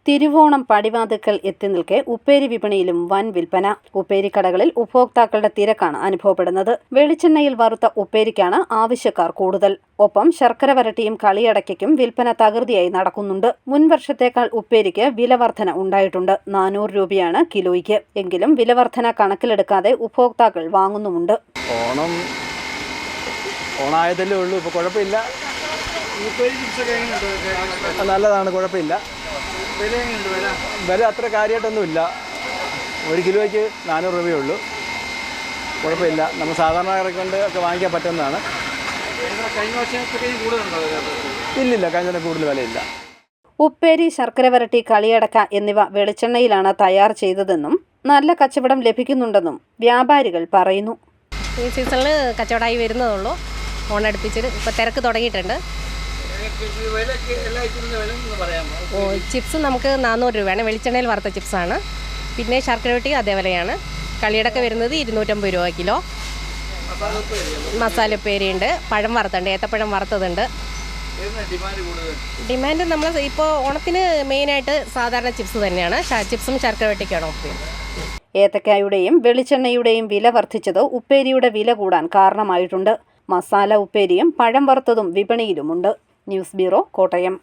തിരുവോണം പടിവാതിക്കൽ എത്തി നിൽക്കെ ഉപ്പേരി വിപണിയിലും വൻ വിൽപ്പന. ഉപ്പേരിക്കടകളിൽ ഉപഭോക്താക്കളുടെ തിരക്കാണ് അനുഭവപ്പെടുന്നത്. വെളിച്ചെണ്ണയിൽ വറുത്ത ഉപ്പേരിക്കാണ് ആവശ്യക്കാർ കൂടുതൽ. ഒപ്പം ശർക്കര വരട്ടിയും കളിയടയ്ക്കും വിൽപ്പന തകൃതിയായി നടക്കുന്നുണ്ട്. മുൻവർഷത്തേക്കാൾ ഉപ്പേരിക്ക് വിലവർധന ഉണ്ടായിട്ടുണ്ട്. 400 രൂപയാണ് കിലോയ്ക്ക്. എങ്കിലും വിലവർധന കണക്കിലെടുക്കാതെ ഉപഭോക്താക്കൾ വാങ്ങുന്നുമുണ്ട്. ഓണായതല്ലേ ഉള്ളൂ, ഇപ്പോൾ കുഴപ്പമില്ല, നല്ലതാണ്, കുഴപ്പമില്ല. വില അത്ര കാര്യമായിട്ടൊന്നുമില്ല. 1 കിലോയ്ക്ക് 400 രൂപയേ ഉള്ളൂ. കുഴപ്പമില്ല, നമ്മൾ സാധാരണക്കാരെ കൊണ്ട് ഒക്കെ വാങ്ങിക്കാൻ പറ്റുന്നതാണ്. ഇല്ലില്ല, കഴിഞ്ഞ കൂടുതൽ വിലയില്ല. ഉപ്പേരി, ശർക്കര വരട്ടി, കളിയടക്ക എന്നിവ വെളിച്ചെണ്ണയിലാണ് തയ്യാർ ചെയ്തതെന്നും നല്ല കച്ചവടം ലഭിക്കുന്നുണ്ടെന്നും വ്യാപാരികൾ പറയുന്നു. ഈ സീസണിൽ കച്ചവടമായി വരുന്നതുള്ളൂ. ഓണടുപ്പിച്ചിട്ട് ഇപ്പോൾ തിരക്ക് തുടങ്ങിയിട്ടുണ്ട്. ചിപ്സ് നമുക്ക് 400 രൂപയാണ്. വെളിച്ചെണ്ണയിൽ വറുത്ത ചിപ്സാണ്. പിന്നെ ശർക്കര വരട്ടി അതേ വിലയാണ്. കളിയടക്ക വരുന്നത് 250 രൂപ കിലോ. മസാല ഉപ്പേരിയുണ്ട്, പഴം വറുത്തുണ്ട്, ഏത്തപ്പഴം വറുത്തതുണ്ട്. ഡിമാൻഡ് നമ്മൾ ഇപ്പോൾ ഓണത്തിന് മെയിനായിട്ട് സാധാരണ ചിപ്സ് തന്നെയാണ്. ചിപ്സും ശർക്കര വരട്ടിക്കാണ് ഉപ്പേരി. ഏത്തക്കായുടെയും വെളിച്ചെണ്ണയുടെയും വില വർദ്ധിച്ചത് ഉപ്പേരിയുടെ വില കൂടാൻ കാരണമായിട്ടുണ്ട്. മസാല ഉപ്പേരിയും പഴം വറുത്തതും വിപണിയിലുമുണ്ട്. News bureau, Kottayam.